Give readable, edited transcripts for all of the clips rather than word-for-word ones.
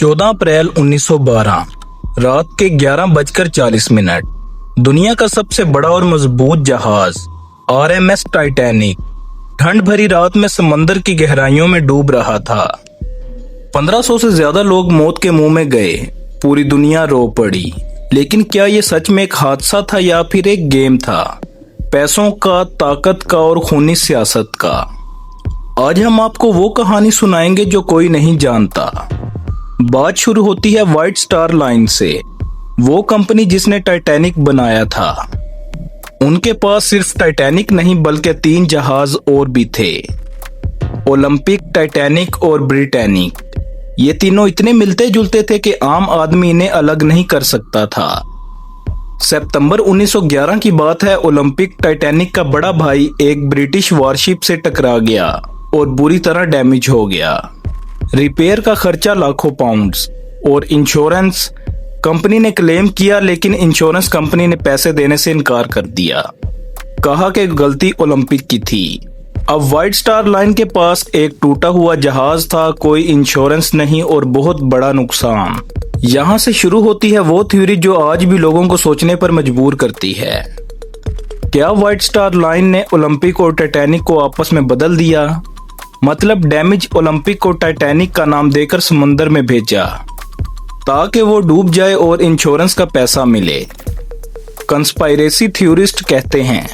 14 अप्रैल 1912 रात के 11:40 दुनिया का सबसे बड़ा और मजबूत जहाज RMS टाइटैनिक ठंड भरी रात में समंदर की गहराइयों में डूब रहा था। 1500 से ज्यादा लोग मौत के मुंह में गए। पूरी दुनिया रो पड़ी। लेकिन क्या ये सच में एक हादसा था या फिर एक गेम था, पैसों का, ताकत का और खूनी सियासत का? आज हम आपको वो कहानी सुनाएंगे जो कोई नहीं जानता। बात शुरू होती है व्हाइट स्टार लाइन से, वो कंपनी जिसने टाइटैनिक बनाया था। उनके पास सिर्फ टाइटैनिक नहीं बल्कि 3 जहाज और भी थे, ओलंपिक, टाइटैनिक और ब्रिटैनिक। ये तीनों इतने मिलते जुलते थे कि आम आदमी इन्हें अलग नहीं कर सकता था। सितंबर 1911 की बात है। ओलंपिक टाइटैनिक का बड़ा भाई एक ब्रिटिश वारशिप से टकरा गया और बुरी तरह डैमेज हो गया। रिपेयर का खर्चा लाखों पाउंड्स और इंश्योरेंस कंपनी ने क्लेम किया, लेकिन इंश्योरेंस कंपनी ने पैसे देने से इनकार कर दिया। कहा कि गलती ओलंपिक की थी। अब व्हाइट स्टार लाइन के पास एक टूटा हुआ जहाज था, कोई इंश्योरेंस नहीं और बहुत बड़ा नुकसान। यहाँ से शुरू होती है वो थ्योरी जो आज भी लोगों को सोचने पर मजबूर करती है। क्या व्हाइट स्टार लाइन ने ओलंपिक और टाइटैनिक को आपस में बदल दिया? मतलब डैमेज ओलंपिक को टाइटैनिक का नाम देकर समुद्र में भेजा ताकि वो डूब जाए और इंश्योरेंस का पैसा मिले। कंस्पायरेसी थ्योरिस्ट कहते हैं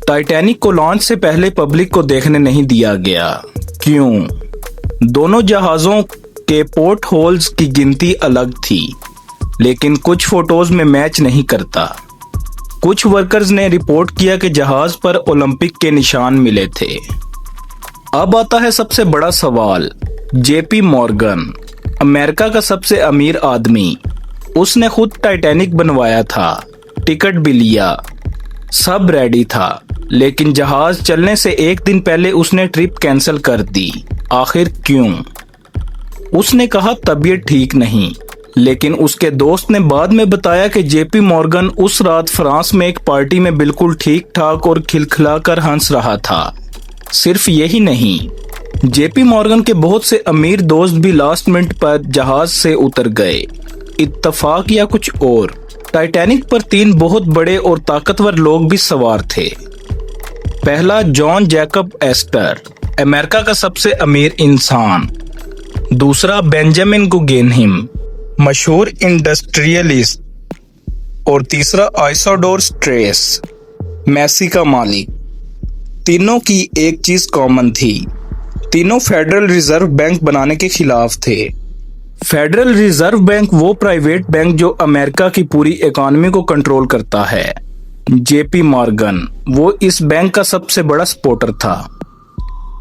टाइटैनिक को लॉन्च से पहले पब्लिक को देखने नहीं दिया गया। क्यों? दोनों जहाजों के पोर्ट होल्स की गिनती अलग थी, लेकिन कुछ फोटोज में मैच नहीं करता। कुछ वर्कर्स ने रिपोर्ट किया कि जहाज पर ओलंपिक के निशान मिले थे। अब आता है सबसे बड़ा सवाल। JP मॉर्गन, अमेरिका का सबसे अमीर आदमी, उसने खुद टाइटैनिक बनवाया था, टिकट भी लिया, सब रेडी था, लेकिन जहाज चलने से एक दिन पहले उसने ट्रिप कैंसिल कर दी। आखिर क्यों? उसने कहा तबीयत ठीक नहीं, लेकिन उसके दोस्त ने बाद में बताया कि JP मॉर्गन उस रात फ्रांस में एक पार्टी में बिल्कुल ठीक ठाक और खिलखिलाकर हंस रहा था। सिर्फ यही नहीं, JP मॉर्गन के बहुत से अमीर दोस्त भी लास्ट मिनट पर जहाज से उतर गए। इत्तफाक या कुछ और? टाइटैनिक पर 3 बहुत बड़े और ताकतवर लोग भी सवार थे। पहला, जॉन जैकब एस्टर, अमेरिका का सबसे अमीर इंसान। दूसरा, बेंजामिन गुगेनहिम, मशहूर इंडस्ट्रियलिस्ट। और तीसरा, आइसोडोर स्ट्रेस, मैसी का मालिक। तीनों की एक चीज कॉमन थी, तीनों फेडरल रिजर्व बैंक बनाने के खिलाफ थे। फेडरल रिजर्व बैंक वो प्राइवेट बैंक जो अमेरिका की पूरी इकोनॉमी को कंट्रोल करता है। JP मॉर्गन वो इस बैंक का सबसे बड़ा सपोर्टर था।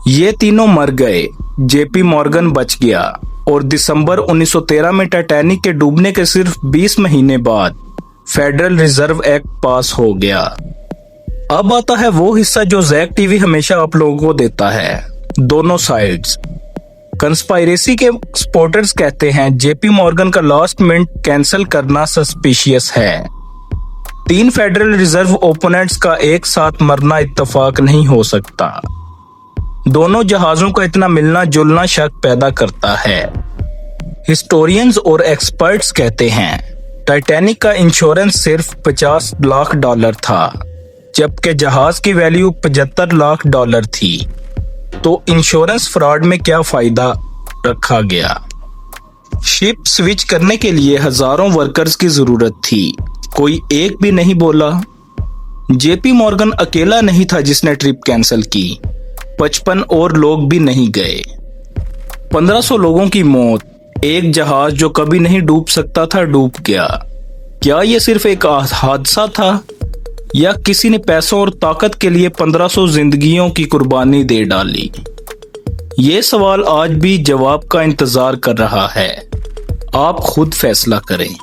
ये तीनों मर गए, JP मॉर्गन बच गया और दिसंबर 1913 में टाइटैनिक के डूबने के सिर्फ 20 महीने बाद फेडरल रिजर्व एक्ट पास हो गया। अब आता है वो हिस्सा जो जैक टीवी हमेशा आप लोगों को देता है, दोनों साइड्स। कंस्पायरेसी के सपोर्टर्स कहते हैं JP मॉर्गन का लास्ट मिनट कैंसिल करना सस्पिशियस है। 3 फेडरल रिजर्व ओपोनेंट्स का एक साथ मरना इत्तेफाक नहीं हो सकता। दोनों जहाजों का इतना मिलना जुलना शक पैदा करता है। हिस्टोरियंस और एक्सपर्ट्स कहते हैं टाइटैनिक का इंश्योरेंस सिर्फ $50 लाख था, जबकि जहाज की वैल्यू $75 लाख थी। तो इंश्योरेंस फ्रॉड में क्या फायदा रखा गया? शिप स्विच करने के लिए हजारों वर्कर्स की जरूरत थी, कोई एक भी नहीं बोला। JP मॉर्गन अकेला नहीं था जिसने ट्रिप कैंसिल की, 55 और लोग भी नहीं गए। 1500 लोगों की मौत, एक जहाज जो कभी नहीं डूब सकता था डूब गया। क्या यह सिर्फ एक हादसा था या किसी ने पैसों और ताकत के लिए 1500 जिंदगियों की कुर्बानी दे डाली? ये सवाल आज भी जवाब का इंतजार कर रहा है। आप खुद फैसला करें।